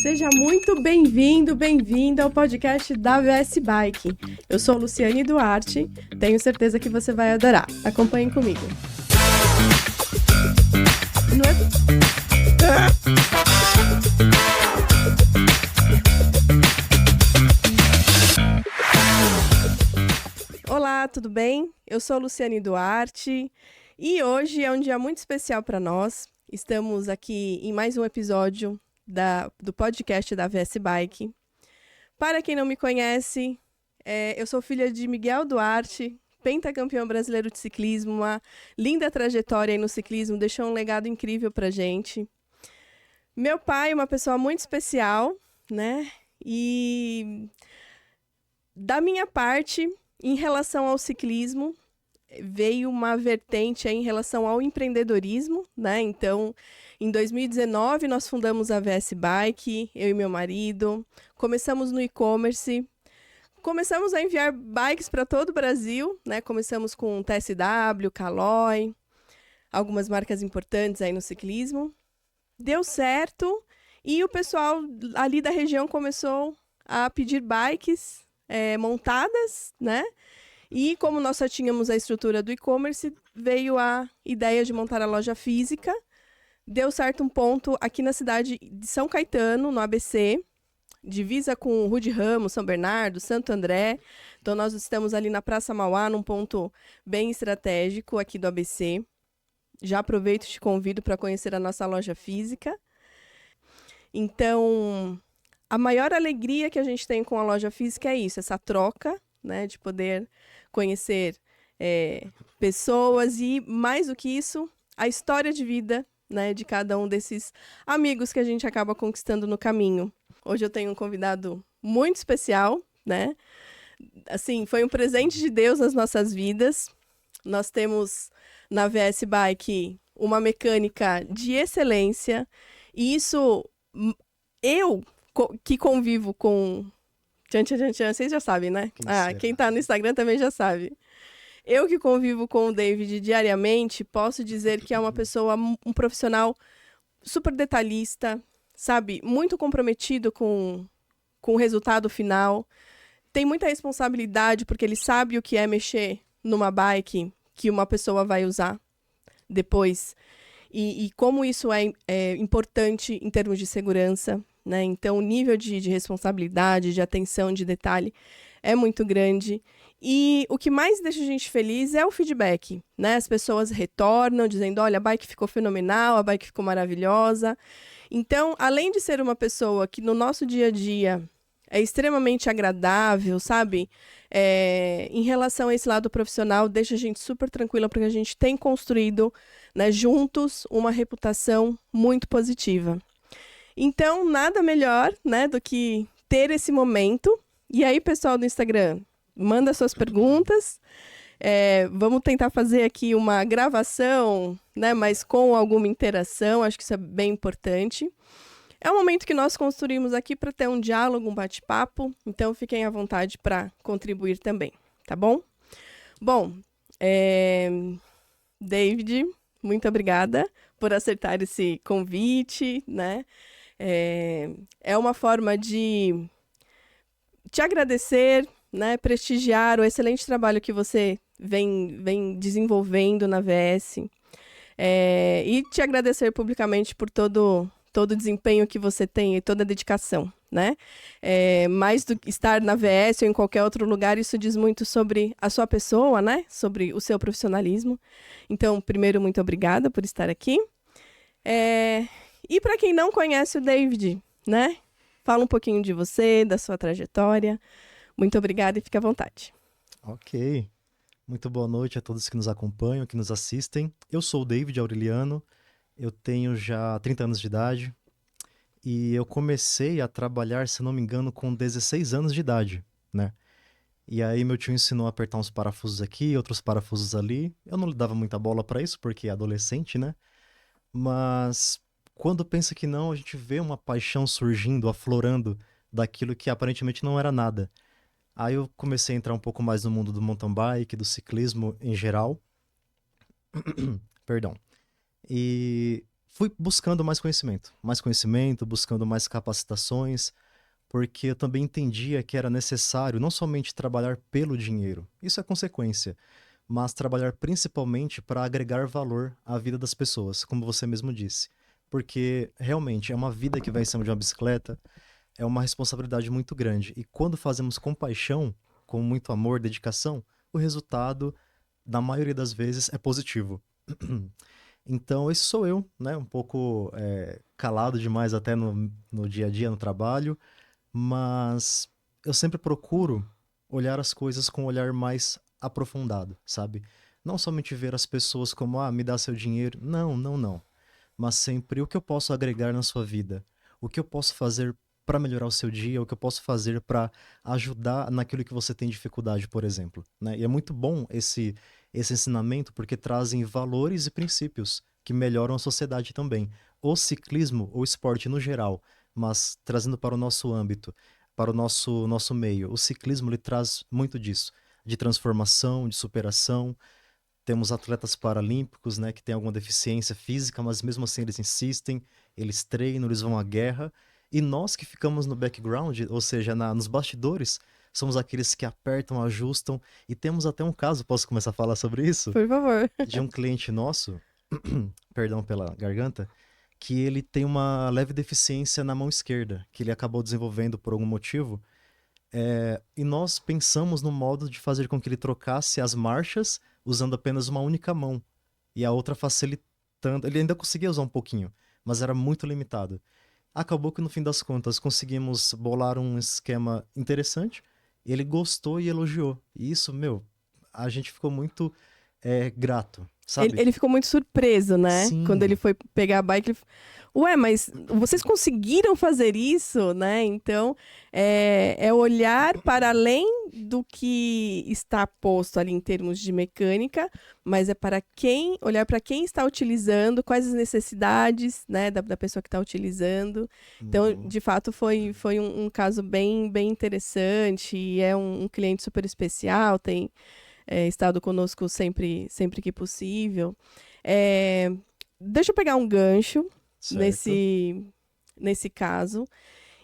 Seja muito bem-vindo, bem-vinda ao podcast da VS Bike. Eu sou Luciane Duarte, tenho certeza que você vai adorar. Acompanhem comigo. Olá, tudo bem? Eu sou Luciane Duarte e hoje é um dia muito especial para nós. Estamos aqui em mais um episódio do podcast da VS Bike. Para quem não me conhece, eu sou filha de Miguel Duarte, pentacampeão brasileiro de ciclismo, uma linda trajetória aí no ciclismo, deixou um legado incrível pra gente. Meu pai é uma pessoa muito especial, né? E da minha parte, em relação ao ciclismo, veio uma vertente aí em relação ao empreendedorismo, né? Então, em 2019, nós fundamos a VS Bike, eu e meu marido. Começamos no e-commerce. Começamos a enviar bikes para todo o Brasil, né? Começamos com TSW, Caloi, algumas marcas importantes aí no ciclismo. Deu certo e o pessoal ali da região começou a pedir bikes montadas, né? E como nós só tínhamos a estrutura do e-commerce, veio a ideia de montar a loja física. Deu certo um ponto aqui na cidade de São Caetano, no ABC, divisa com Rude Ramos, São Bernardo, Santo André. Então, nós estamos ali na Praça Mauá, num ponto bem estratégico aqui do ABC. Já aproveito e te convido para conhecer a nossa loja física. Então, a maior alegria que a gente tem com a loja física é isso, essa troca, né, de poder conhecer pessoas e, mais do que isso, a história de vida, né, de cada um desses amigos que a gente acaba conquistando no caminho. Hoje eu tenho um convidado muito especial, né? Assim, foi um presente de Deus nas nossas vidas. Nós temos na VS Bike uma mecânica de excelência e isso eu que convivo com tchan, tchan, tchan, tchan, vocês já sabem, né? Quem tá no Instagram também já sabe. Eu que convivo com o David diariamente, posso dizer que é uma pessoa, um profissional super detalhista, sabe? Muito comprometido com o resultado final. Tem muita responsabilidade, porque ele sabe o que é mexer numa bike que uma pessoa vai usar depois. E como isso é importante em termos de segurança, né? Então, o nível de responsabilidade, de atenção, de detalhe é muito grande. E o que mais deixa a gente feliz é o feedback, né? As pessoas retornam dizendo, olha, a bike ficou fenomenal, a bike ficou maravilhosa. Então, além de ser uma pessoa que no nosso dia a dia é extremamente agradável, sabe? Em relação a esse lado profissional, deixa a gente super tranquila, porque a gente tem construído, né, juntos uma reputação muito positiva. Então, nada melhor, né, do que ter esse momento. E aí, pessoal do Instagram, manda suas perguntas. Vamos tentar fazer aqui uma gravação, né, mas com alguma interação. Acho que isso é bem importante. É um momento que nós construímos aqui para ter um diálogo, um bate-papo. Então, fiquem à vontade para contribuir também, tá bom? Bom, David, muito obrigada por aceitar esse convite, né? É uma forma de te agradecer, né? Prestigiar o excelente trabalho que você vem desenvolvendo na VS. E te agradecer publicamente por todo o desempenho que você tem e toda a dedicação, né? Mais do que estar na VS ou em qualquer outro lugar, isso diz muito sobre a sua pessoa, né? Sobre o seu profissionalismo. Então, primeiro, muito obrigada por estar aqui. E para quem não conhece o David, né? Fala um pouquinho de você, da sua trajetória. Muito obrigada e fique à vontade. Ok. Muito boa noite a todos que nos acompanham, que nos assistem. Eu sou o David Aureliano, eu tenho já 30 anos de idade e eu comecei a trabalhar, se não me engano, com 16 anos de idade, né? E aí meu tio ensinou a apertar uns parafusos aqui, outros parafusos ali. Eu não dava muita bola para isso, porque é adolescente, né? Mas quando pensa que não, a gente vê uma paixão surgindo, aflorando daquilo que aparentemente não era nada. Aí eu comecei a entrar um pouco mais no mundo do mountain bike, do ciclismo em geral. Perdão. E fui buscando mais conhecimento, buscando mais capacitações, porque eu também entendia que era necessário não somente trabalhar pelo dinheiro, isso é consequência, mas trabalhar principalmente para agregar valor à vida das pessoas, como você mesmo disse. Porque realmente é uma vida que vai em cima de uma bicicleta, é uma responsabilidade muito grande. E quando fazemos com paixão, com muito amor, dedicação, o resultado, na maioria das vezes, é positivo. Então, esse sou eu, né? Um pouco calado demais até no dia a dia, no trabalho, mas eu sempre procuro olhar as coisas com um olhar mais aprofundado, sabe? Não somente ver as pessoas como, me dá seu dinheiro. Não, não, não. Mas sempre o que eu posso agregar na sua vida, o que eu posso fazer para melhorar o seu dia, o que eu posso fazer para ajudar naquilo que você tem dificuldade, por exemplo, né? E é muito bom esse ensinamento porque trazem valores e princípios que melhoram a sociedade também. O ciclismo, o esporte no geral, mas trazendo para o nosso âmbito, para o nosso meio, o ciclismo ele traz muito disso, de transformação, de superação. Temos atletas paralímpicos, né, que têm alguma deficiência física, mas mesmo assim eles insistem, eles treinam, eles vão à guerra. E nós que ficamos no background, ou seja, nos bastidores, somos aqueles que apertam, ajustam. E temos até um caso, posso começar a falar sobre isso? Por favor. De um cliente nosso, perdão pela garganta, que ele tem uma leve deficiência na mão esquerda, que ele acabou desenvolvendo por algum motivo. E nós pensamos no modo de fazer com que ele trocasse as marchas usando apenas uma única mão e a outra facilitando. Ele ainda conseguia usar um pouquinho, mas era muito limitado. Acabou que no fim das contas conseguimos bolar um esquema interessante. Ele gostou e elogiou. E isso, meu, a gente ficou muito grato, Ele, sabe? ele ficou muito surpreso, né? Quando ele Sim, foi pegar a bike, ué, mas vocês conseguiram fazer isso, né? Então, é olhar para além do que está posto ali em termos de mecânica, mas é para quem, olhar para quem está utilizando, quais as necessidades, né, da pessoa que está utilizando. Então, uhum, de fato, foi um caso bem interessante e é um cliente super especial, tem estado conosco sempre que possível. É, deixa eu pegar um gancho certo. nesse caso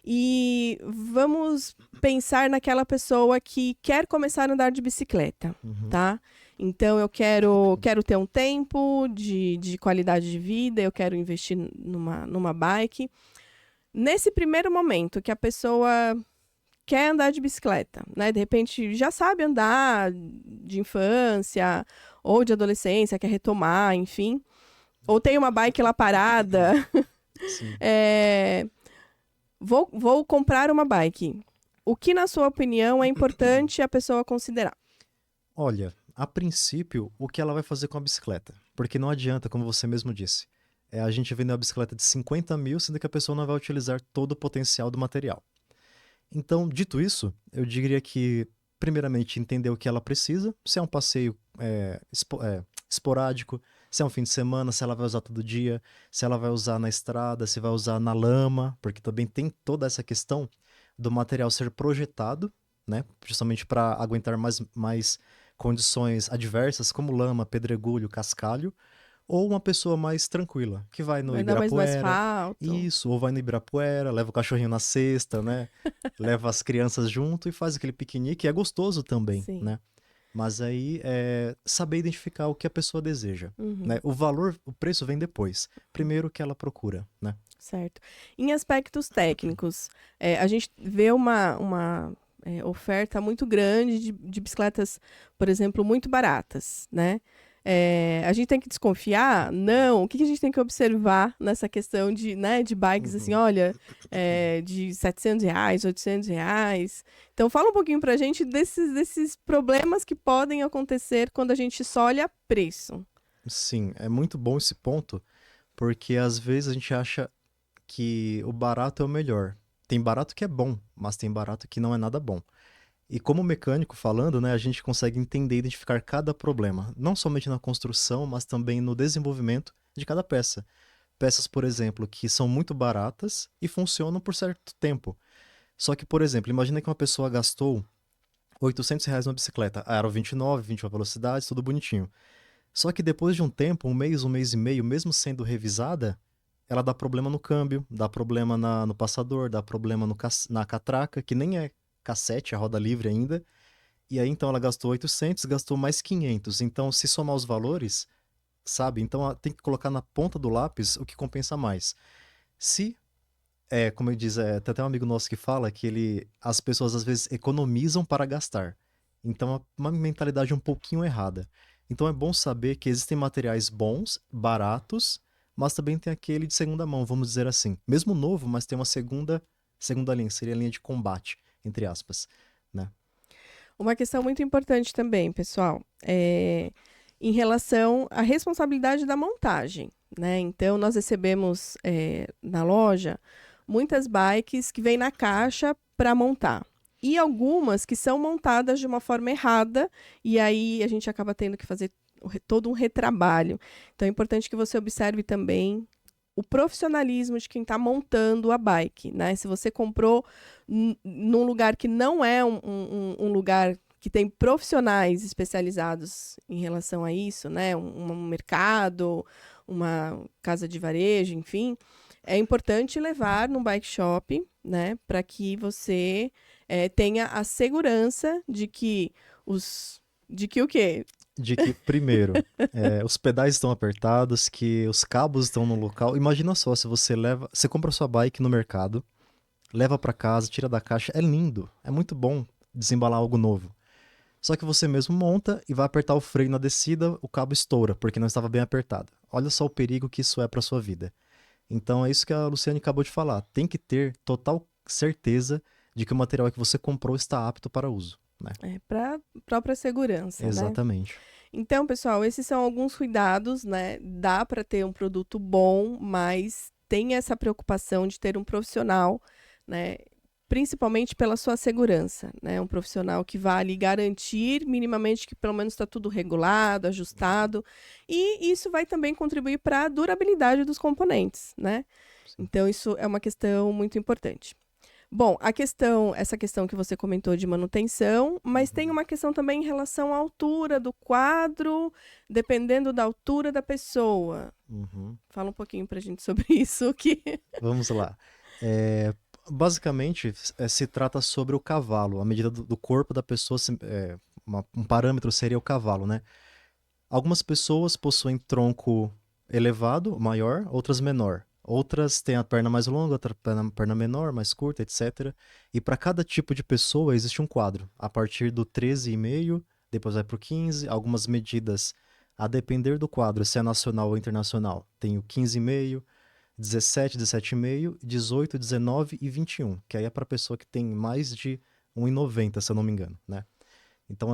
e vamos pensar naquela pessoa que quer começar a andar de bicicleta, Uhum, tá? Então eu quero ter um tempo de qualidade de vida, eu quero investir numa bike. Nesse primeiro momento que a pessoa quer andar de bicicleta, né? De repente já sabe andar de infância ou de adolescência, quer retomar, enfim. Ou tem uma bike lá parada. sim. É, vou comprar uma bike. O que, na sua opinião, é importante a pessoa considerar? Olha, a princípio, o que ela vai fazer com a bicicleta? Porque não adianta, como você mesmo disse, a gente vender uma bicicleta de 50 mil, sendo que a pessoa não vai utilizar todo o potencial do material. Então, dito isso, eu diria que, primeiramente, entender o que ela precisa, se é um passeio esporádico, se é um fim de semana, se ela vai usar todo dia, se ela vai usar na estrada, se vai usar na lama, porque também tem toda essa questão do material ser projetado, né, justamente para aguentar mais condições adversas, como lama, pedregulho, cascalho, ou uma pessoa mais tranquila, que vai no Vai dar mais no Ibirapuera, asfalto? isso, ou vai no Ibirapuera, leva o cachorrinho na cesta, né? Leva as crianças junto e faz aquele piquenique, é gostoso também, Sim. né? Mas aí é saber identificar o que a pessoa deseja, né? Uhum, O valor, o preço vem depois. Primeiro o que ela procura, né? certo. Em aspectos técnicos, a gente vê uma oferta muito grande de bicicletas, por exemplo, muito baratas, né? A gente tem que desconfiar? Não. O que a gente tem que observar nessa questão de bikes, assim, Uhum. olha, de R$ 700, R$ 800? Então, fala um pouquinho pra gente desses problemas que podem acontecer quando a gente só olha preço. Sim, é muito bom esse ponto, porque às vezes a gente acha que o barato é o melhor. Tem barato que é bom, mas tem barato que não é nada bom. E como mecânico falando, né, a gente consegue entender e identificar cada problema, não somente na construção, mas também no desenvolvimento de cada peça. Peças, por exemplo, que são muito baratas e funcionam por certo tempo. Só que, por exemplo, imagina que uma pessoa gastou R$ 800 numa bicicleta, aro 29, 21 velocidades, tudo bonitinho. Só que depois de um tempo, um mês e meio, mesmo sendo revisada, ela dá problema no câmbio, dá problema no passador, dá problema na catraca, que nem é cassete, é roda livre ainda. E aí, então, ela gastou 800, gastou mais 500. Então, se somar os valores, sabe? Então, tem que colocar na ponta do lápis o que compensa mais. Se, como ele diz, tem até um amigo nosso que fala que as pessoas, às vezes, economizam para gastar. Então, é uma mentalidade um pouquinho errada. Então, é bom saber que existem materiais bons, baratos, mas também tem aquele de segunda mão, vamos dizer assim. Mesmo novo, mas tem uma segunda linha, seria a linha de combate, entre aspas, né? Uma questão muito importante também, pessoal, em relação à responsabilidade da montagem, né? Então, nós recebemos na loja muitas bikes que vêm na caixa para montar. E algumas que são montadas de uma forma errada, e aí a gente acaba tendo que fazer todo um retrabalho. Então, é importante que você observe também o profissionalismo de quem está montando a bike, né? Se você comprou num lugar que não é um lugar que tem profissionais especializados em relação a isso, né? Um mercado, uma casa de varejo, enfim, é importante levar num bike shop, né? Para que você tenha a segurança de que o quê? De que, primeiro, os pedais estão apertados, que os cabos estão no local. Imagina só, se você compra sua bike no mercado, leva para casa, tira da caixa, é lindo, é muito bom desembalar algo novo. Só que você mesmo monta e vai apertar o freio na descida, o cabo estoura, porque não estava bem apertado. Olha só o perigo que isso é para sua vida. Então é isso que a Luciane acabou de falar. Tem que ter total certeza de que o material que você comprou está apto para uso, né? Para própria segurança, Exatamente. né? Então, pessoal, esses são alguns cuidados, né? Dá para ter um produto bom, mas tem essa preocupação de ter um profissional, né? Principalmente pela sua segurança, né? Um profissional que vá lhe garantir minimamente que pelo menos está tudo regulado, ajustado, e isso vai também contribuir para a durabilidade dos componentes, né? Então, isso é uma questão muito importante. Bom, essa questão que você comentou de manutenção, mas tem uma questão também em relação à altura do quadro, dependendo da altura da pessoa. Fala um pouquinho pra gente sobre isso. Vamos lá. Basicamente, se trata sobre o cavalo. A medida do corpo da pessoa, um parâmetro seria o cavalo, né? Algumas pessoas possuem tronco elevado, maior, outras menor. Outras têm a perna mais longa, outra perna menor, mais curta, etc. E para cada tipo de pessoa existe um quadro. A partir do 13,5, depois vai para o 15, algumas medidas, a depender do quadro, se é nacional ou internacional. Tem o 15,5, 17, 17,5, 18, 19 e 21, que aí é para pessoa que tem mais de 1,90, se eu não me engano, né? Então,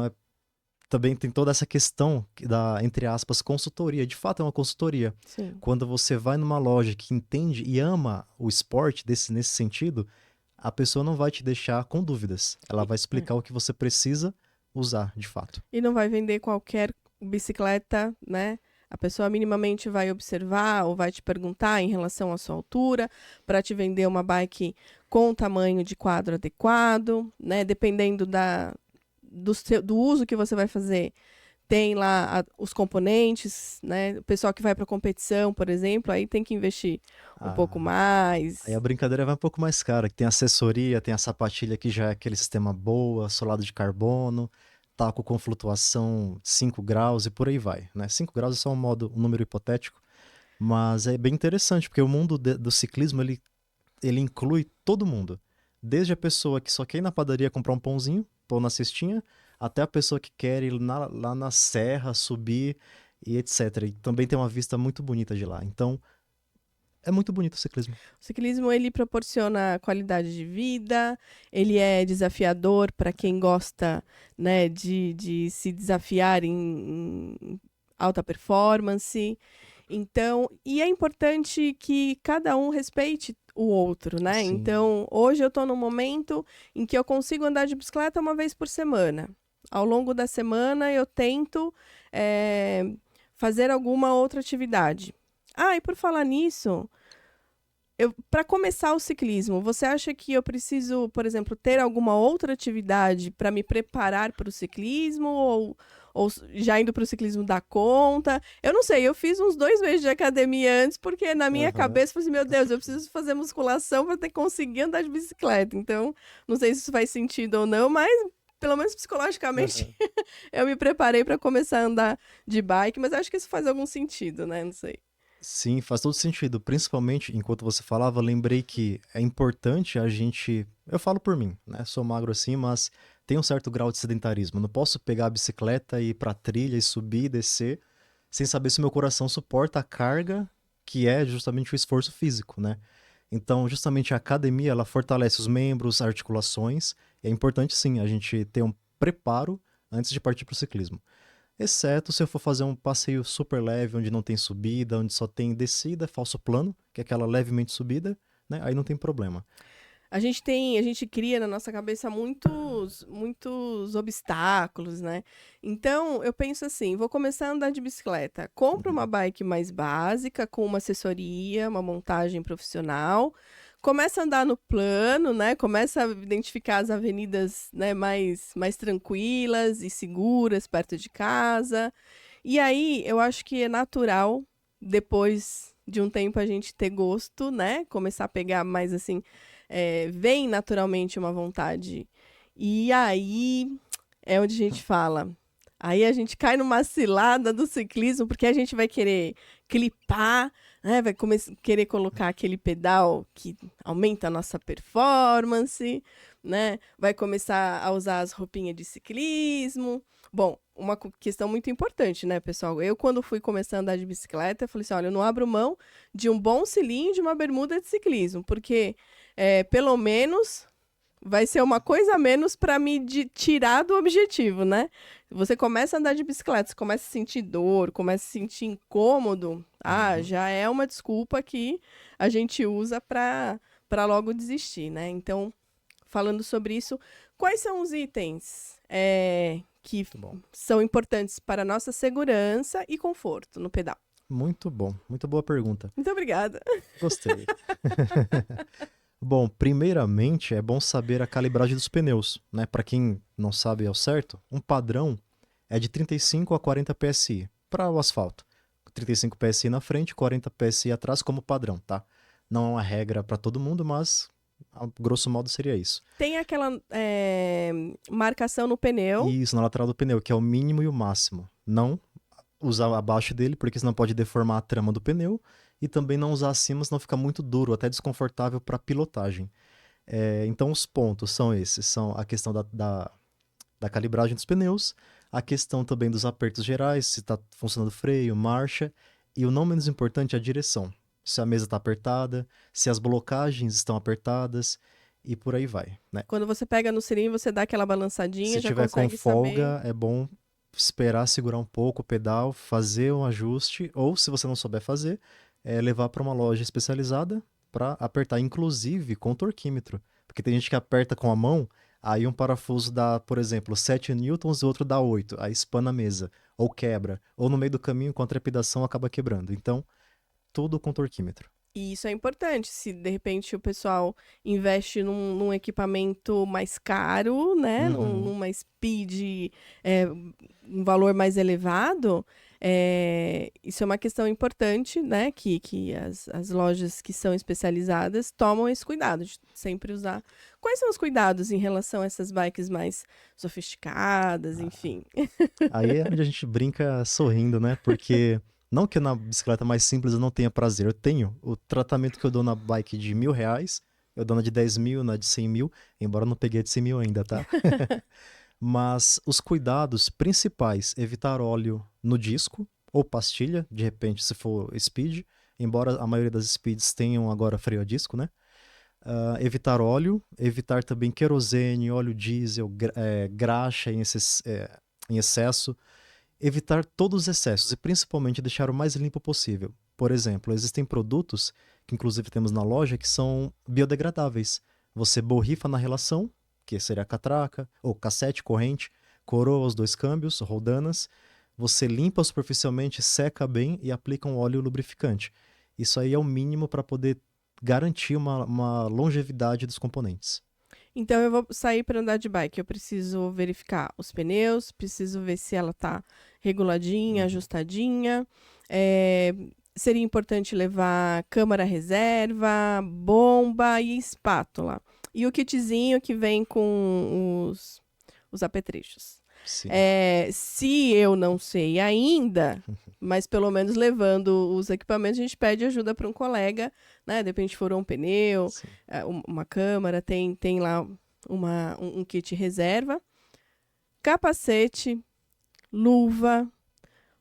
também tem toda essa questão da, entre aspas, consultoria. De fato, é uma consultoria. Sim. Quando você vai numa loja que entende e ama o esporte nesse sentido, a pessoa não vai te deixar com dúvidas. Ela vai explicar o que você precisa usar, de fato. E não vai vender qualquer bicicleta, né? A pessoa minimamente vai observar ou vai te perguntar em relação à sua altura, para te vender uma bike com tamanho de quadro adequado, né? Dependendo do uso que você vai fazer, tem lá os componentes, né? O pessoal que vai para competição, por exemplo, aí tem que investir um pouco mais. Aí a brincadeira vai um pouco mais cara, que tem assessoria, tem a sapatilha que já é aquele sistema boa, solado de carbono, taco com flutuação 5 graus e por aí vai, né? 5 graus é só um número hipotético, mas é bem interessante, porque o mundo do ciclismo, ele inclui todo mundo. Desde a pessoa que só quer ir na padaria comprar um pãozinho, pão na cestinha, até a pessoa que quer ir lá na serra, subir e etc. E também tem uma vista muito bonita de lá. Então, é muito bonito o ciclismo. O ciclismo, ele proporciona qualidade de vida, ele é desafiador para quem gosta, né, de se desafiar em alta performance. Então, e é importante que cada um respeite o outro, né? Sim. Então, hoje eu estou num momento em que eu consigo andar de bicicleta uma vez por semana. Ao longo da semana, eu tento fazer alguma outra atividade. E por falar nisso, para começar o ciclismo, você acha que eu preciso, por exemplo, ter alguma outra atividade para me preparar para o ciclismo? ou já indo para o ciclismo dá conta. Eu não sei, eu fiz uns 2 meses de academia antes, porque na minha Aham. cabeça eu falei assim, meu Deus, eu preciso fazer musculação para conseguir andar de bicicleta. Então, não sei se isso faz sentido ou não, mas pelo menos psicologicamente Aham. eu me preparei para começar a andar de bike, mas acho que isso faz algum sentido, né? Não sei. Sim, faz todo sentido. Principalmente, enquanto você falava, lembrei que é importante a gente. Eu falo por mim, né? Sou magro assim, mas tem um certo grau de sedentarismo. Não posso pegar a bicicleta e ir pra trilha e subir e descer sem saber se meu coração suporta a carga que é justamente o esforço físico, né? Então, justamente a academia, ela fortalece os membros, articulações. E é importante, sim, a gente ter um preparo antes de partir para o ciclismo. Exceto se eu for fazer um passeio super leve, onde não tem subida, onde só tem descida, falso plano, que é aquela levemente subida, né? Aí não tem problema. A gente cria na nossa cabeça muitos obstáculos, né? Então, eu penso assim, vou começar a andar de bicicleta. Compro uma Uhum. bike mais básica, com uma assessoria, uma montagem profissional. Começa a andar no plano, né? Começa a identificar as avenidas, né, mais tranquilas e seguras, perto de casa. E aí, eu acho que é natural, depois de um tempo, a gente ter gosto, né? Começar a pegar mais assim vem naturalmente uma vontade. E aí é onde a gente fala. Aí a gente cai numa cilada do ciclismo, porque a gente vai querer clipar, né? Vai querer colocar aquele pedal que aumenta a nossa performance, né? Vai começar a usar as roupinhas de ciclismo. Bom, uma questão muito importante, né, pessoal? Eu, quando fui começar a andar de bicicleta, eu falei assim: olha, eu não abro mão de um bom cilindro e de uma bermuda de ciclismo, porque pelo menos vai ser uma coisa a menos para me tirar do objetivo, né? Você começa a andar de bicicleta, você começa a sentir dor, começa a sentir incômodo, Uhum. já é uma desculpa que a gente usa para logo desistir, né? Então, falando sobre isso, quais são os itens que Muito bom. são importantes para a nossa segurança e conforto no pedal? Muito bom. Muito boa pergunta. Muito obrigada. Gostei. Bom, primeiramente é bom saber a calibragem dos pneus, né? Para quem não sabe ao certo, um padrão é de 35 a 40 PSI para o asfalto. 35 PSI na frente, 40 PSI atrás como padrão, tá? Não é uma regra para todo mundo, mas a grosso modo seria isso. Tem aquela marcação no pneu. E isso na lateral do pneu, que é o mínimo e o máximo. Não usar abaixo dele, porque senão pode deformar a trama do pneu. E também não usar acima, senão fica muito duro, até desconfortável para pilotagem. Então os pontos são esses, são a questão da calibragem dos pneus, a questão também dos apertos gerais, se está funcionando freio, marcha, e o não menos importante é a direção. Se a mesa está apertada, se as blocagens estão apertadas, e por aí vai, né? Quando você pega no cilindro, você dá aquela balançadinha, Se já tiver com consegue saber. folga, é bom esperar segurar um pouco o pedal, fazer um ajuste, ou se você não souber fazer, levar para uma loja especializada para apertar, inclusive com torquímetro. Porque tem gente que aperta com a mão, aí um parafuso dá, por exemplo, 7 newtons e outro dá 8, aí espana a mesa, ou quebra, ou no meio do caminho com a trepidação acaba quebrando. Então, tudo com torquímetro. E isso é importante. Se de repente o pessoal investe num equipamento mais caro, né? Uhum. Numa speed, um valor mais elevado, isso é uma questão importante, né? Que as lojas que são especializadas tomam esse cuidado de sempre usar. Quais são os cuidados em relação a essas bikes mais sofisticadas, enfim? Aí é onde a gente brinca sorrindo, né? Porque não que na bicicleta mais simples eu não tenha prazer, eu tenho. O tratamento que eu dou na bike de R$ 1.000, eu dou na de 10 mil, na de 100 mil, embora eu não peguei a de 100 mil ainda, tá? Mas os cuidados principais, evitar óleo no disco ou pastilha, de repente, se for speed, embora a maioria das speeds tenham agora freio a disco, né? Evitar óleo, evitar também querosene, óleo diesel, graxa em excesso, evitar todos os excessos e principalmente deixar o mais limpo possível. Por exemplo, existem produtos, que inclusive temos na loja, que são biodegradáveis. Você borrifa na relação, que seria a catraca, ou cassete, corrente, coroa os 2 câmbios, roldanas, você limpa superficialmente, seca bem e aplica um óleo lubrificante. Isso aí é o mínimo para poder garantir uma longevidade dos componentes. Então, eu vou sair para andar de bike. Eu preciso verificar os pneus, preciso ver se ela tá reguladinha, ajustadinha. É, seria importante levar câmara reserva, bomba e espátula. E o kitzinho que vem com os apetrechos. Sim. Se eu não sei ainda, mas pelo menos levando os equipamentos, a gente pede ajuda para um colega, né? De repente furou um pneu, Sim. uma câmara, tem lá um kit reserva, capacete, luva,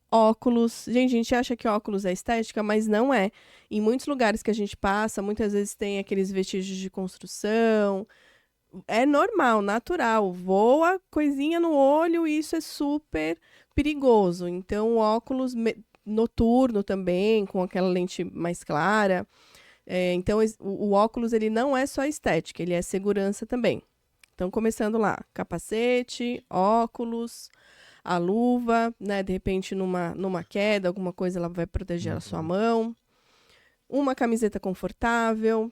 óculos. Gente, a gente acha que óculos é estética, mas não é. Em muitos lugares que a gente passa, muitas vezes tem aqueles vestígios de construção. É normal, natural. Voa coisinha no olho e isso é super perigoso. Então, o óculos noturno também, com aquela lente mais clara. Então, o óculos ele não é só estética, ele é segurança também. Então, começando lá, capacete, óculos, a luva, né? De repente, numa queda, alguma coisa, ela vai proteger a sua mão. Uma camiseta confortável,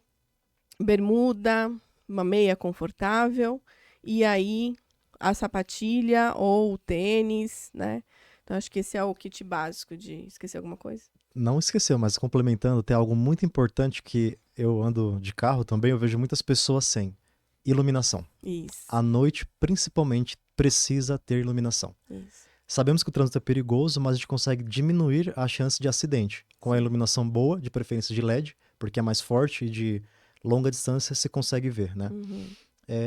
bermuda, uma meia confortável, e aí a sapatilha ou o tênis, né? Então, acho que esse é o kit básico de esquecer alguma coisa. Não esqueceu, mas complementando, tem algo muito importante que eu ando de carro também, eu vejo muitas pessoas sem iluminação. Isso, À noite, principalmente, precisa ter iluminação. isso. Sabemos que o trânsito é perigoso, mas a gente consegue diminuir a chance de acidente. Com a iluminação boa, de preferência de LED, porque é mais forte e de longa distância você consegue ver, né? Uhum.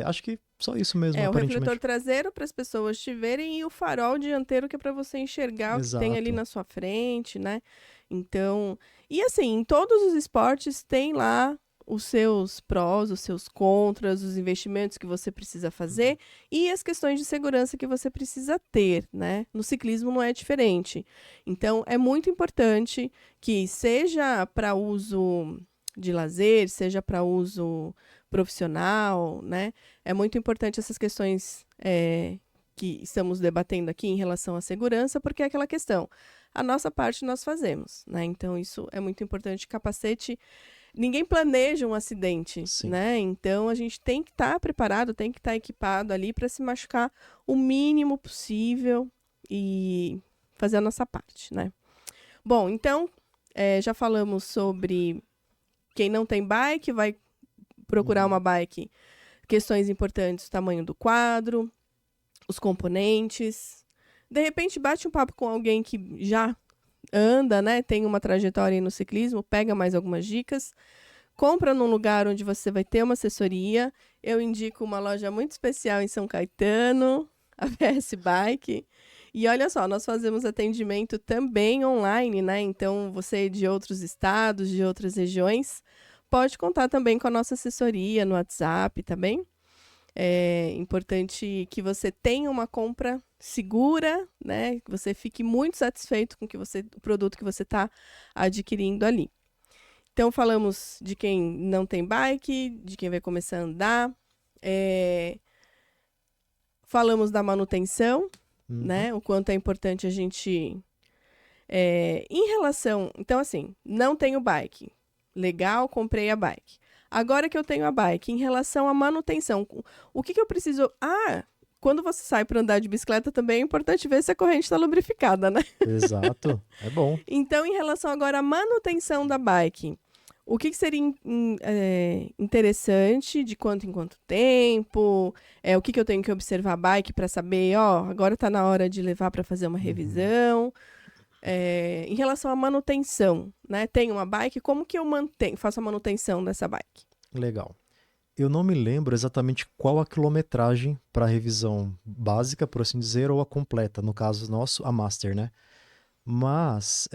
Acho que só isso mesmo, O aparentemente. refletor traseiro para as pessoas te verem e o farol dianteiro que é para você enxergar o que tem ali Exato. na sua frente, né? Então, e assim, em todos os esportes tem lá os seus prós, os seus contras, os investimentos que você precisa fazer e as questões de segurança que você precisa ter, né? No ciclismo não é diferente. Então, é muito importante que seja para uso de lazer, seja para uso profissional, né? É muito importante essas questões que estamos debatendo aqui em relação à segurança, porque é aquela questão. A nossa parte nós fazemos, né? Então, isso é muito importante. Capacete, ninguém planeja um acidente, Sim. né? Então, a gente tem que estar preparado, tem que estar equipado ali para se machucar o mínimo possível e fazer a nossa parte, né? Bom, então, já falamos sobre quem não tem bike, vai procurar uma bike. Questões importantes, o tamanho do quadro, os componentes. De repente, bate um papo com alguém que já anda, né? Tem uma trajetória aí no ciclismo, pega mais algumas dicas. Compra num lugar onde você vai ter uma assessoria. Eu indico uma loja muito especial em São Caetano, a VS Bike. E olha só, nós fazemos atendimento também online, né? Então, você de outros estados, de outras regiões, pode contar também com a nossa assessoria no WhatsApp, tá bem? É importante que você tenha uma compra segura, né? Que você fique muito satisfeito com o produto que você está adquirindo ali. Então, falamos de quem não tem bike, de quem vai começar a andar. Falamos da manutenção, né? O quanto é importante a gente... em relação... Então, assim, não tenho bike. Legal, comprei a bike. Agora que eu tenho a bike, em relação à manutenção, o que eu preciso... quando você sai para andar de bicicleta também é importante ver se a corrente está lubrificada, né? Exato, é bom. Então, em relação agora à manutenção da bike, o que seria interessante, de quanto em quanto tempo, o que eu tenho que observar a bike para saber, agora está na hora de levar para fazer uma revisão. Em relação à manutenção, né? Tenho uma bike, como que eu faço a manutenção dessa bike? Legal. Eu não me lembro exatamente qual a quilometragem para a revisão básica, por assim dizer, ou a completa, no caso nosso, a master, né? Mas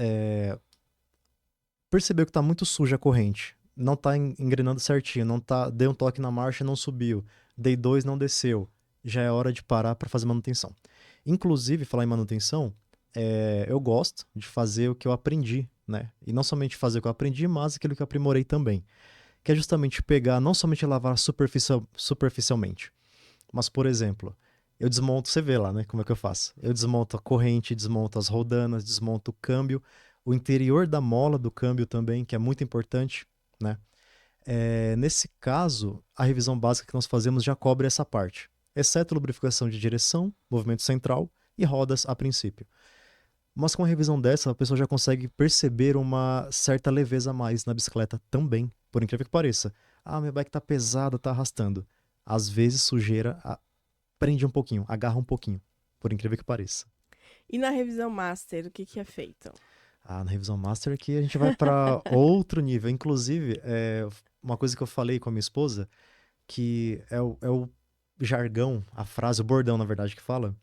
percebeu que está muito suja a corrente, não está engrenando certinho, dei um toque na marcha, não subiu, dei 2, não desceu, já é hora de parar para fazer manutenção. Inclusive, falar em manutenção, eu gosto de fazer o que eu aprendi, né? E não somente fazer o que eu aprendi, mas aquilo que eu aprimorei também. Que é justamente pegar, não somente lavar superficialmente, mas, por exemplo, eu desmonto, você vê lá, né, como é que eu faço. Eu desmonto a corrente, desmonto as rodanas, desmonto o câmbio, o interior da mola do câmbio também, que é muito importante, né? Nesse caso, a revisão básica que nós fazemos já cobre essa parte, exceto lubrificação de direção, movimento central e rodas a princípio. Mas com a revisão dessa, a pessoa já consegue perceber uma certa leveza a mais na bicicleta também, por incrível que pareça. Ah, minha bike tá pesada, tá arrastando. Às vezes sujeira prende um pouquinho, agarra um pouquinho, por incrível que pareça. E na revisão master, o que que é feito? Na revisão master aqui a gente vai para outro nível. Inclusive, uma coisa que eu falei com a minha esposa, que é o jargão, a frase, o bordão, na verdade, que fala,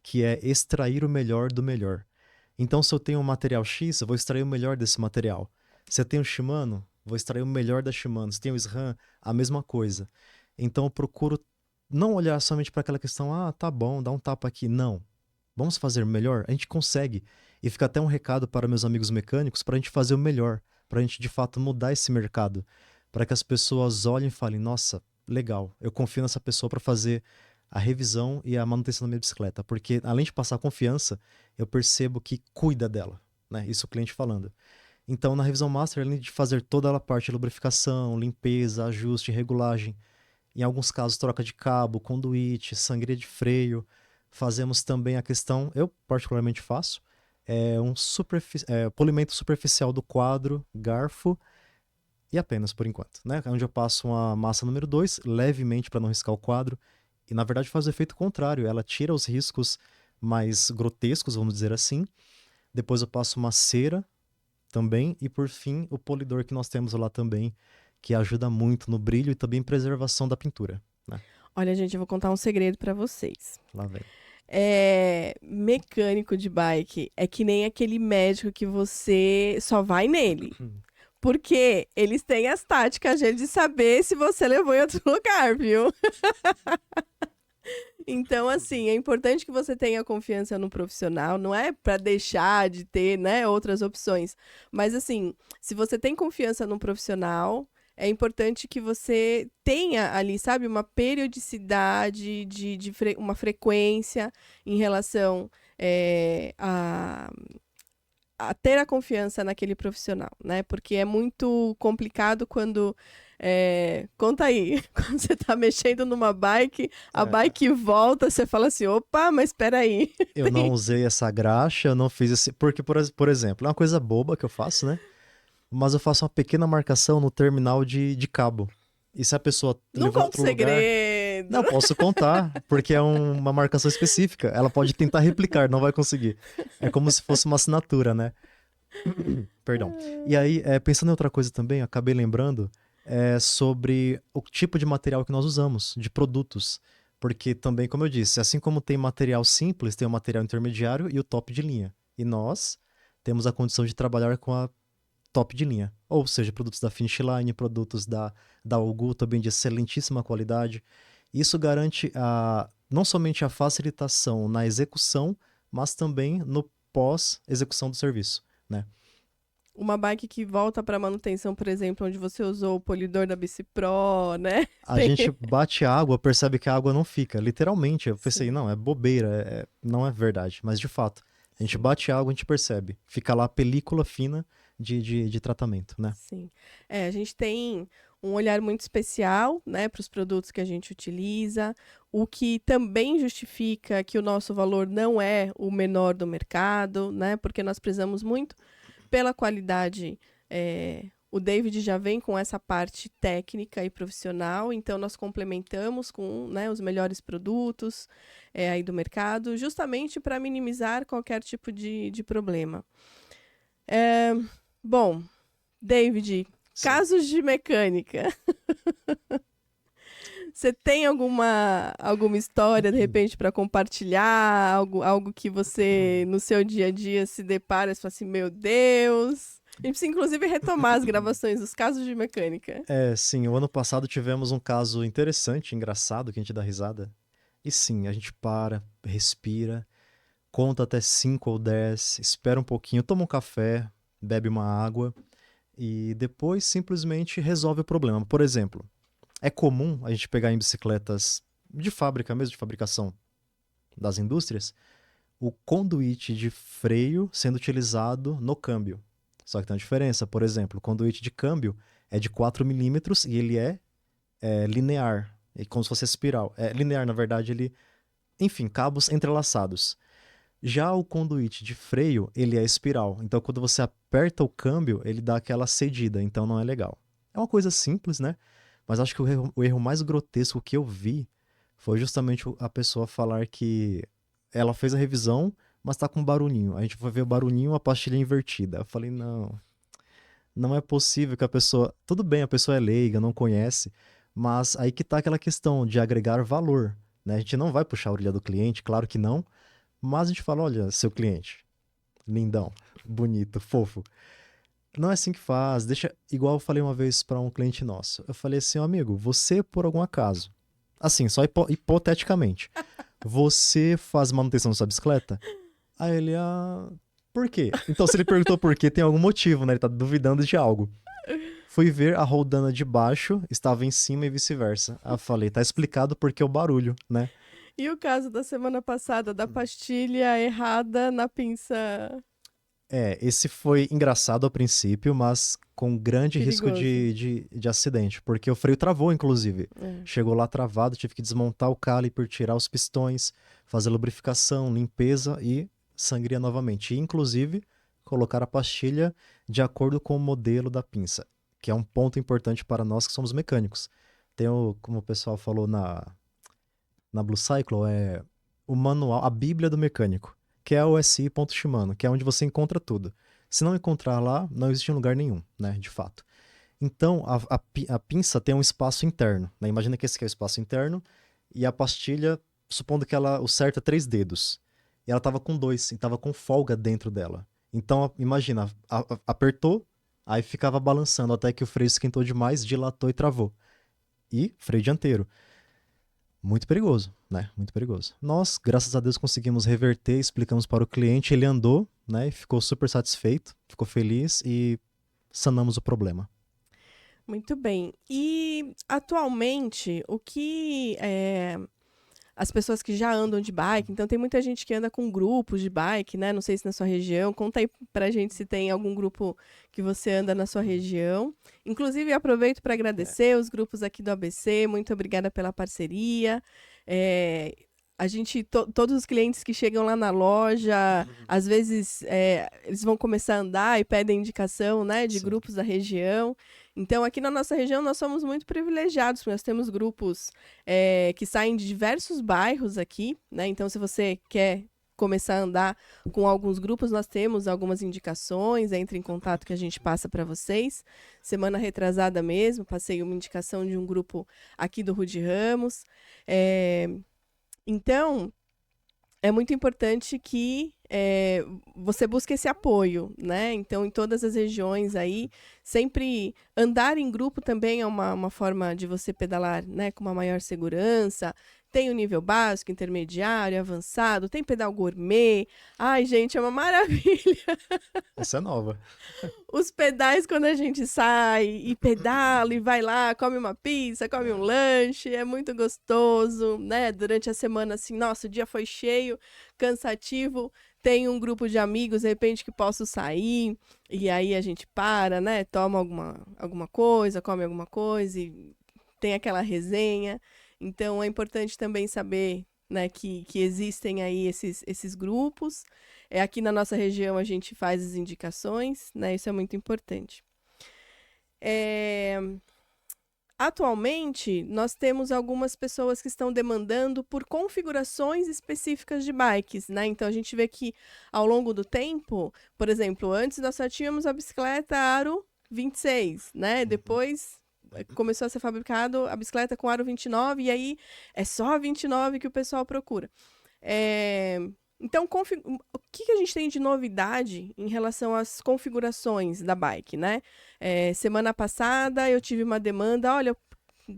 que é extrair o melhor do melhor. Então, se eu tenho um material X, eu vou extrair o melhor desse material. Se eu tenho Shimano, vou extrair o melhor da Shimano. Se tenho SRAM, a mesma coisa. Então, eu procuro não olhar somente para aquela questão, tá bom, dá um tapa aqui. Não. Vamos fazer melhor? A gente consegue. E fica até um recado para meus amigos mecânicos para a gente fazer o melhor, para a gente de fato mudar esse mercado, para que as pessoas olhem e falem, nossa, legal, eu confio nessa pessoa para fazer a revisão e a manutenção da minha bicicleta, porque além de passar confiança, eu percebo que cuida dela, né? Isso o cliente falando. Então, na revisão master, além de fazer toda a parte de lubrificação, limpeza, ajuste, regulagem, em alguns casos troca de cabo, conduíte, sangria de freio, fazemos também a questão, eu particularmente faço, polimento superficial do quadro, garfo e apenas por enquanto, né? Onde eu passo uma massa número 2, levemente para não riscar o quadro, e na verdade faz o efeito contrário, ela tira os riscos mais grotescos, vamos dizer assim. Depois eu passo uma cera também, e por fim o polidor que nós temos lá também, que ajuda muito no brilho e também preservação da pintura, né? Olha, gente, eu vou contar um segredo para vocês. Lá vem. Mecânico de bike é que nem aquele médico que você só vai nele. Porque eles têm as táticas de saber se você levou em outro lugar, viu? Então, assim, é importante que você tenha confiança no profissional, não é para deixar de ter, né, outras opções. Mas, assim, se você tem confiança no profissional, é importante que você tenha ali, sabe, uma periodicidade, uma frequência em relação a ter a confiança naquele profissional, né? Porque é muito complicado quando. Conta aí, quando você tá mexendo numa bike, a bike volta, você fala assim, opa, mas espera aí. Eu não usei essa graxa, eu não fiz esse... Porque, por exemplo, é uma coisa boba que eu faço, né? Mas eu faço uma pequena marcação no terminal de cabo. E se a pessoa Não levou conta outro lugar... segredo. Não, posso contar, porque é uma marcação específica. Ela pode tentar replicar, não vai conseguir. É como se fosse uma assinatura, né? Perdão. E aí, pensando em outra coisa também, acabei lembrando sobre o tipo de material que nós usamos, de produtos. Porque também, como eu disse, assim como tem material simples, tem o material intermediário e o top de linha. E nós temos a condição de trabalhar com a top de linha. Ou seja, produtos da Finish Line, produtos da Ogu, também de excelentíssima qualidade. Isso garante não somente a facilitação na execução, mas também no pós-execução do serviço, né? Uma bike que volta para manutenção, por exemplo, onde você usou o polidor da Bici Pro, né? A gente bate a água, percebe que a água não fica. Literalmente, eu pensei, Sim. não, é bobeira, não é verdade. Mas de fato, a gente bate a água, a gente percebe. Fica lá a película fina de tratamento, né? Sim. A gente tem um olhar muito especial, né, para os produtos que a gente utiliza, o que também justifica que o nosso valor não é o menor do mercado, né, porque nós prezamos muito pela qualidade. O David já vem com essa parte técnica e profissional, então nós complementamos com, né, os melhores produtos aí do mercado, justamente para minimizar qualquer tipo de problema. Bom, David, Sim. casos de mecânica. Você tem alguma história, de repente, para compartilhar? Algo que você, no seu dia a dia, se depara e fala assim, meu Deus. A gente precisa, inclusive, retomar as gravações dos casos de mecânica. Sim, o ano passado tivemos um caso interessante, engraçado, que a gente dá risada. E sim, a gente para, respira, conta até 5 ou 10, espera um pouquinho, toma um café, bebe uma água e depois simplesmente resolve o problema. Por exemplo, é comum a gente pegar em bicicletas de fábrica mesmo, de fabricação das indústrias, o conduíte de freio sendo utilizado no câmbio. Só que tem uma diferença, por exemplo, o conduíte de câmbio é de 4 milímetros e ele é linear, é como se fosse espiral. É linear, na verdade, enfim, cabos entrelaçados. Já o conduíte de freio, ele é espiral. Então, quando você aperta o câmbio, ele dá aquela cedida. Então, não é legal. É uma coisa simples, né? Mas acho que o erro mais grotesco que eu vi foi justamente a pessoa falar que ela fez a revisão, mas tá com barulhinho. A gente foi ver o barulhinho, a pastilha invertida. Eu falei, não é possível que a pessoa... Tudo bem, a pessoa é leiga, não conhece, mas aí que tá aquela questão de agregar valor, né? A gente não vai puxar a orelha do cliente, claro que não, mas a gente fala, olha, seu cliente, lindão, bonito, fofo. Não é assim que faz. Deixa, igual eu falei uma vez para um cliente nosso. Eu falei assim, amigo, você por algum acaso, assim, só hipoteticamente, você faz manutenção da sua bicicleta? Aí ele, por quê? Então, se ele perguntou por quê, tem algum motivo, né? Ele tá duvidando de algo. Fui ver a roldana de baixo, estava em cima e vice-versa. Aí eu falei, tá explicado porque o barulho, né? E o caso da semana passada da pastilha errada na pinça, Esse foi engraçado ao princípio, mas com grande risco perigoso. de acidente, porque o freio travou, inclusive. É. Chegou lá travado, tive que desmontar o caliper, tirar os pistões, fazer lubrificação, limpeza e sangria novamente. E, inclusive, colocar a pastilha de acordo com o modelo da pinça, que é um ponto importante para nós que somos mecânicos. Tem como o pessoal falou na Blue Cycle, o manual, a bíblia do mecânico, que é o SI.Shimano, que é onde você encontra tudo. Se não encontrar lá, não existe em lugar nenhum, né, de fato. Então, a pinça tem um espaço interno, né? Imagina que esse aqui é o espaço interno, e a pastilha, supondo que o certo é 3 dedos, e ela estava com 2, e estava com folga dentro dela. Então, imagina, apertou, aí ficava balançando, até que o freio esquentou demais, dilatou e travou. E freio dianteiro. Muito perigoso, né? Muito perigoso. Nós, graças a Deus, conseguimos reverter, explicamos para o cliente, ele andou, né? E ficou super satisfeito, ficou feliz e sanamos o problema. Muito bem. E atualmente, o que as pessoas que já andam de bike, então tem muita gente que anda com grupos de bike, né? Não sei se na sua região. Conta aí pra gente se tem algum grupo que você anda na sua região. Inclusive, aproveito para agradecer os grupos aqui do ABC. Muito obrigada pela parceria. A gente, todos os clientes que chegam lá na loja, às vezes eles vão começar a andar e pedem indicação, né, de Sim. grupos da região. Então, aqui na nossa região, nós somos muito privilegiados, porque nós temos grupos que saem de diversos bairros aqui, né? Então, se você quer começar a andar com alguns grupos, nós temos algumas indicações, entre em contato que a gente passa para vocês. Semana retrasada mesmo, passei uma indicação de um grupo aqui do Rude Ramos. Então, é muito importante que você busque esse apoio, né? Então, em todas as regiões aí, sempre andar em grupo também é uma forma de você pedalar, né, com uma maior segurança. Tem o nível básico, intermediário, avançado, tem pedal gourmet. Ai, gente, é uma maravilha. Essa é nova. Os pedais quando a gente sai e pedala e vai lá, come uma pizza, come um lanche, é muito gostoso, né? Durante a semana, assim, nossa, o dia foi cheio, cansativo, tem um grupo de amigos, de repente, que posso sair, e aí a gente para, né? Toma alguma coisa, come alguma coisa e tem aquela resenha. Então, é importante também saber, né, que existem aí esses grupos. Aqui na nossa região a gente faz as indicações, né? Isso é muito importante. Atualmente, nós temos algumas pessoas que estão demandando por configurações específicas de bikes, né? Então, a gente vê que, ao longo do tempo, por exemplo, antes nós só tínhamos a bicicleta Aro 26, né? Depois começou a ser fabricado a bicicleta com Aro 29, e aí é só a 29 que o pessoal procura. Então, o que a gente tem de novidade em relação às configurações da bike, né? Semana passada eu tive uma demanda, olha, eu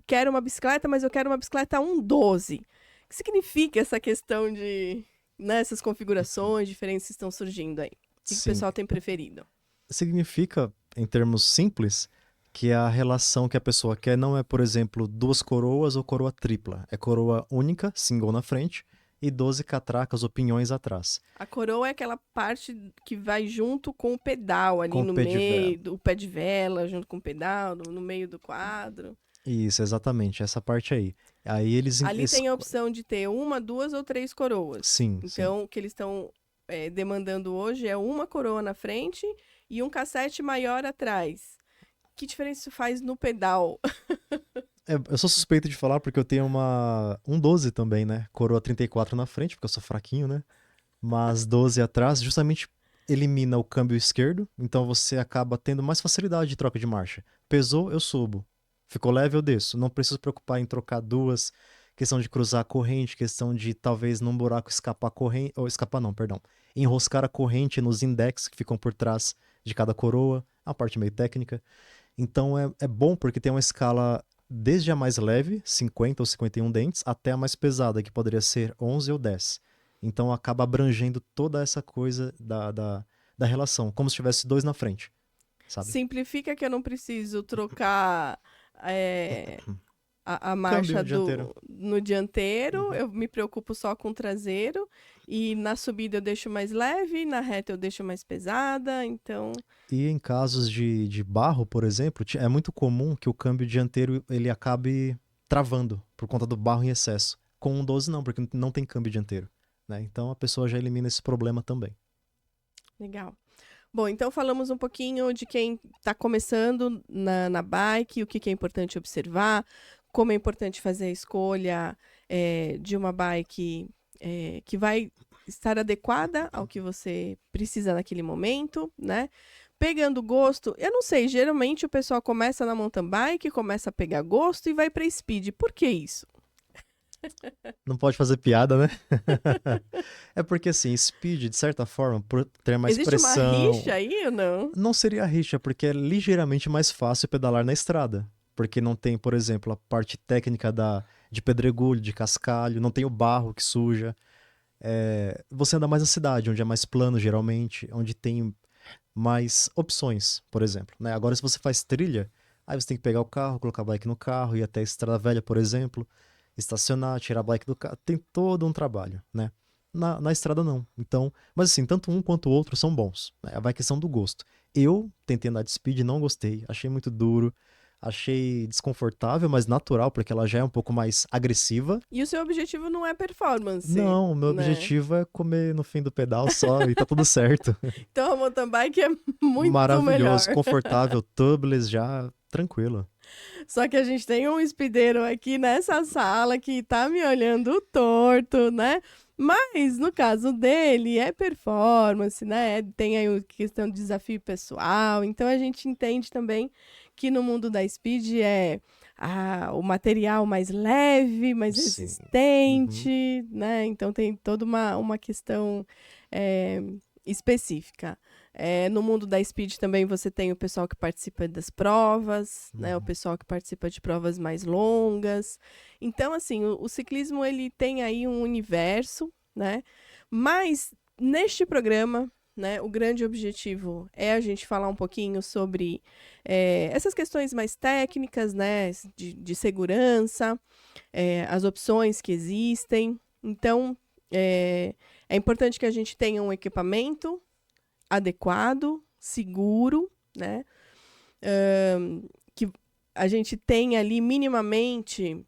quero uma bicicleta, mas eu quero uma bicicleta 1.12. O que significa essa questão de, né, essas configurações diferentes que estão surgindo aí? O que o Sim. pessoal tem preferido? Significa, em termos simples, que a relação que a pessoa quer não é, por exemplo, 2 coroas ou coroa tripla. É coroa única, single na frente, e 12 catracas ou pinhões atrás. A coroa é aquela parte que vai junto com o pedal ali Com o no pé de vela. meio, o pé de vela junto com o pedal, no meio do quadro. Isso, exatamente, essa parte aí. Aí eles... Ali tem a opção de ter uma, duas ou três coroas. Sim, sim. Então, o que eles estão demandando hoje é uma coroa na frente e um cassete maior atrás. Que diferença isso faz no pedal? Eu sou suspeito de falar porque eu tenho um 12 também, né? Coroa 34 na frente, porque eu sou fraquinho, né? Mas 12 atrás justamente elimina o câmbio esquerdo, então você acaba tendo mais facilidade de troca de marcha. Pesou, eu subo. Ficou leve, eu desço. Não preciso preocupar em trocar duas. Questão de cruzar a corrente, questão de talvez num buraco escapar a corrente. Ou escapar não, perdão. Enroscar a corrente nos index que ficam por trás de cada coroa. A parte meio técnica. Então é bom porque tem uma escala desde a mais leve, 50 ou 51 dentes, até a mais pesada, que poderia ser 11 ou 10. Então acaba abrangendo toda essa coisa da relação, como se tivesse dois na frente, sabe? Simplifica que eu não preciso trocar a marcha dianteiro. no dianteiro, eu me preocupo só com o traseiro, e na subida eu deixo mais leve, na reta eu deixo mais pesada, então... E em casos de barro, por exemplo, é muito comum que o câmbio dianteiro ele acabe travando por conta do barro em excesso. Com um 12 não, porque não tem câmbio dianteiro, né? Então a pessoa já elimina esse problema também. Legal. Bom, então falamos um pouquinho de quem está começando na bike, o que é importante observar, como é importante fazer a escolha de uma bike que vai estar adequada ao que você precisa naquele momento, né? Pegando gosto, eu não sei, geralmente o pessoal começa na mountain bike, começa a pegar gosto e vai para speed. Por que isso? Não pode fazer piada, né? É porque, assim, speed, de certa forma, por ter mais Existe pressão... uma rixa aí ou não? Não seria rixa, porque é ligeiramente mais fácil pedalar na estrada. Porque não tem, por exemplo, a parte técnica de pedregulho, de cascalho, não tem o barro que suja. Você anda mais na cidade, onde é mais plano, geralmente, onde tem mais opções, por exemplo, né? Agora, se você faz trilha, aí você tem que pegar o carro, colocar a bike no carro, ir até a Estrada Velha, por exemplo, estacionar, tirar a bike do carro, tem todo um trabalho, né? Na estrada não. Então, mas assim, tanto um quanto o outro são bons, né? Vai questão do gosto. Eu tentei andar de speed, não gostei, achei muito duro, achei desconfortável, mas natural, porque ela já é um pouco mais agressiva. E o seu objetivo não é performance, Não, o meu né? objetivo é comer no fim do pedal só e tá tudo certo. Então a mountain bike é muito Maravilhoso, melhor. confortável, tubeless já, tranquilo. Só que a gente tem um speedeiro aqui nessa sala que tá me olhando torto, né? Mas no caso dele é performance, né? Tem aí a questão de desafio pessoal. Então a gente entende também que no mundo da speed é o material mais leve, mais Sim. resistente, né? Então tem toda uma questão específica. No mundo da speed também você tem o pessoal que participa das provas, né? O pessoal que participa de provas mais longas. Então, assim, o ciclismo ele tem aí um universo, né? Mas neste programa, né, o grande objetivo é a gente falar um pouquinho sobre essas questões mais técnicas, né? De segurança, as opções que existem. Então, é importante que a gente tenha um equipamento adequado, seguro, né? Que a gente tenha ali minimamente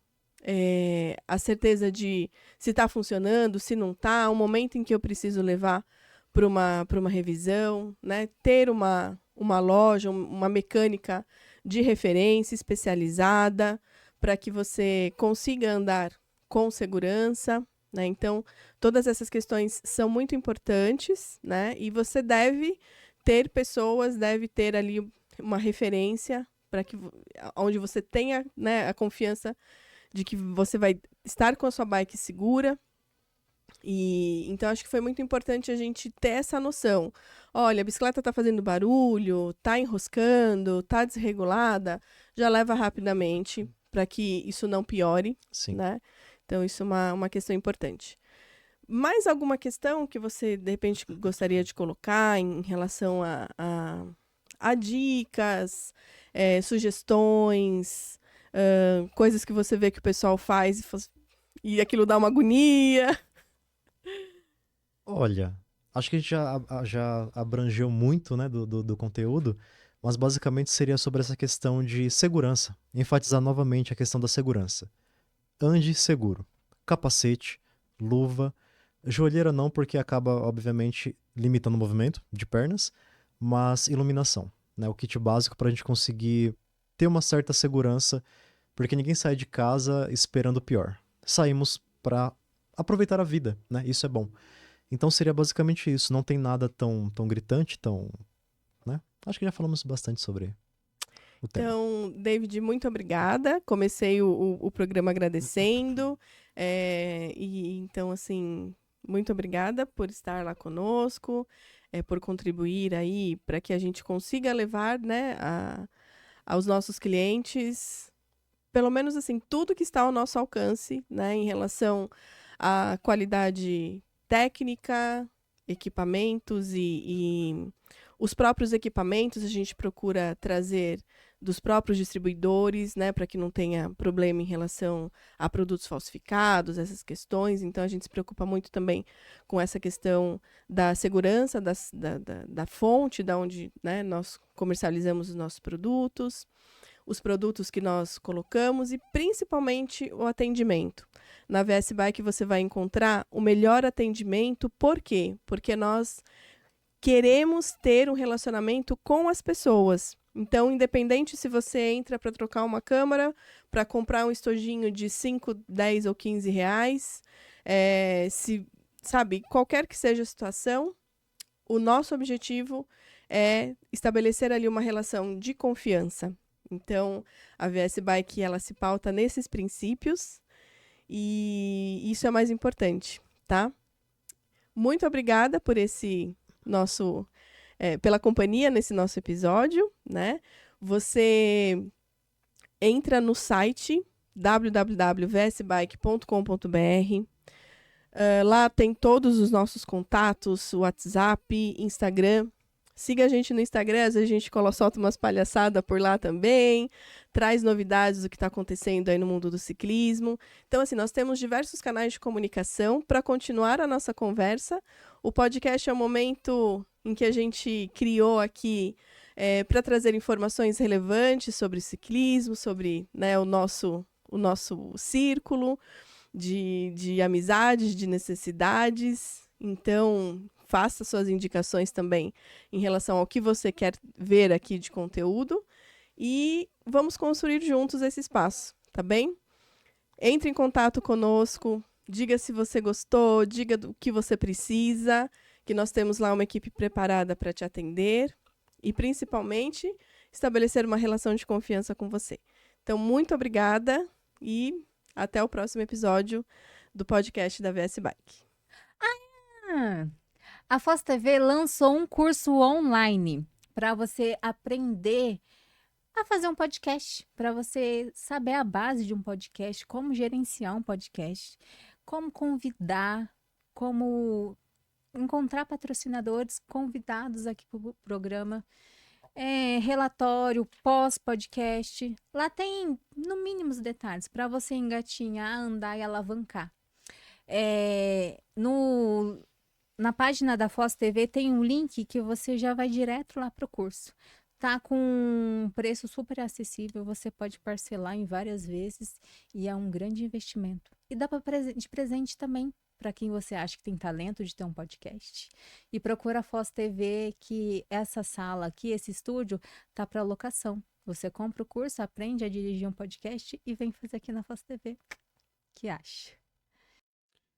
a certeza de se está funcionando, se não está, o momento em que eu preciso levar para uma revisão, né? Ter uma loja, uma mecânica de referência especializada para que você consiga andar com segurança, né? Então, todas essas questões são muito importantes, né? E você deve ter pessoas, deve ter ali uma referência para que onde você tenha, né, a confiança de que você vai estar com a sua bike segura. E então acho que foi muito importante a gente ter essa noção. Olha, a bicicleta está fazendo barulho, está enroscando, está desregulada, já leva rapidamente para que isso não piore, Sim. né? Então isso é uma questão importante. Mais alguma questão que você, de repente, gostaria de colocar em relação a dicas, sugestões, coisas que você vê que o pessoal faz e aquilo dá uma agonia? Olha, acho que a gente já abrangeu muito, né, do conteúdo, mas basicamente seria sobre essa questão de segurança. Enfatizar novamente a questão da segurança. Ande seguro. Capacete, luva, joelheira não, porque acaba, obviamente, limitando o movimento de pernas, mas iluminação, né? O kit básico para a gente conseguir ter uma certa segurança, porque ninguém sai de casa esperando o pior. Saímos para aproveitar a vida, né? Isso é bom. Então seria basicamente isso. Não tem nada tão gritante, né? Acho que já falamos bastante sobre o tema. Então, David, muito obrigada. Comecei o programa agradecendo. E então, assim, muito obrigada por estar lá conosco, por contribuir aí para que a gente consiga levar, né, aos nossos clientes, pelo menos assim, tudo que está ao nosso alcance, né, em relação à qualidade técnica, equipamentos e os próprios equipamentos a gente procura trazer dos próprios distribuidores, né, para que não tenha problema em relação a produtos falsificados, essas questões. Então a gente se preocupa muito também com essa questão da segurança da fonte, da onde, né, nós comercializamos os nossos produtos, os produtos que nós colocamos e principalmente o atendimento. Na VS Bike você vai encontrar o melhor atendimento, por quê? Porque nós queremos ter um relacionamento com as pessoas. Então, independente se você entra para trocar uma câmera, para comprar um estojinho de 5, 10 ou 15 reais, se, sabe, qualquer que seja a situação, o nosso objetivo é estabelecer ali uma relação de confiança. Então, a VS Bike ela se pauta nesses princípios e isso é mais importante, tá? Muito obrigada por esse nosso pela companhia nesse nosso episódio, né? Você entra no site www.vsbike.com.br. Lá tem todos os nossos contatos, WhatsApp, Instagram. Siga a gente no Instagram, às vezes a gente solta umas palhaçadas por lá também, traz novidades do que está acontecendo aí no mundo do ciclismo. Então, assim, nós temos diversos canais de comunicação para continuar a nossa conversa. O podcast é o momento em que a gente criou aqui para trazer informações relevantes sobre ciclismo, sobre, né, o nosso círculo de amizades, de necessidades. Então, faça suas indicações também em relação ao que você quer ver aqui de conteúdo e vamos construir juntos esse espaço, tá bem? Entre em contato conosco, diga se você gostou, diga do que você precisa, que nós temos lá uma equipe preparada para te atender e, principalmente, estabelecer uma relação de confiança com você. Então, muito obrigada e até o próximo episódio do podcast da VS Bike. Ah, a Foz TV lançou um curso online para você aprender a fazer um podcast, para você saber a base de um podcast, como gerenciar um podcast, como convidar, como encontrar patrocinadores convidados aqui para o programa, relatório, pós-podcast. Lá tem, no mínimo, os detalhes para você engatinhar, andar e alavancar. Na página da Foz TV tem um link que você já vai direto lá para o curso. Tá com um preço super acessível, você pode parcelar em várias vezes e é um grande investimento. E dá de presente também para quem você acha que tem talento de ter um podcast. E procura a Foz TV, que essa sala aqui, esse estúdio, tá para locação. Você compra o curso, aprende a dirigir um podcast e vem fazer aqui na Foz TV. Que acha?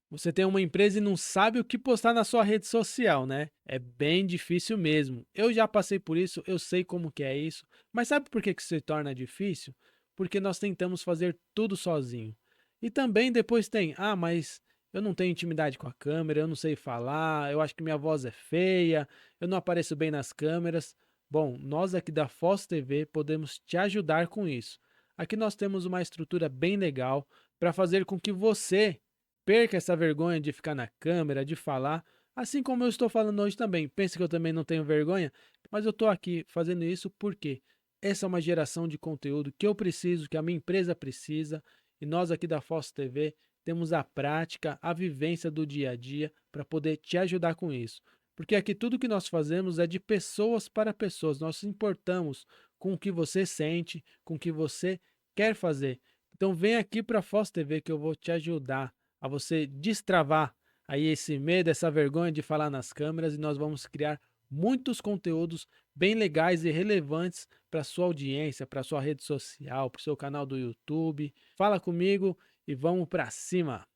Você tem uma empresa e não sabe o que postar na sua rede social, né? É bem difícil mesmo. Eu já passei por isso, eu sei como que é isso. Mas sabe por que que se torna difícil? Porque nós tentamos fazer tudo sozinho. E também depois tem, mas eu não tenho intimidade com a câmera, eu não sei falar, eu acho que minha voz é feia, eu não apareço bem nas câmeras. Bom, nós aqui da Foz TV podemos te ajudar com isso. Aqui nós temos uma estrutura bem legal para fazer com que você perca essa vergonha de ficar na câmera, de falar, assim como eu estou falando hoje também. Pensa que eu também não tenho vergonha, mas eu estou aqui fazendo isso porque essa é uma geração de conteúdo que eu preciso, que a minha empresa precisa, e nós aqui da Foz TV temos a prática, a vivência do dia a dia para poder te ajudar com isso. Porque aqui tudo que nós fazemos é de pessoas para pessoas. Nós nos importamos com o que você sente, com o que você quer fazer. Então vem aqui para a Foz TV que eu vou te ajudar a você destravar aí esse medo, essa vergonha de falar nas câmeras, e nós vamos criar muitos conteúdos bem legais e relevantes para sua audiência, para sua rede social, para o seu canal do YouTube. Fala comigo e vamos para cima.